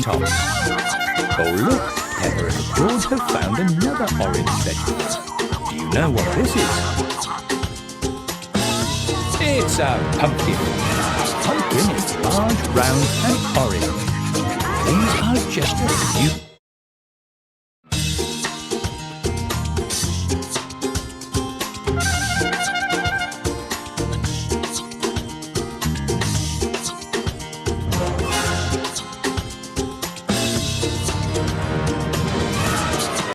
tops. Oh look, Peppa and George have found another orange vegetable. Do you know what this is? It's a pumpkin. Pumpkin is large, round and orange. These are just a few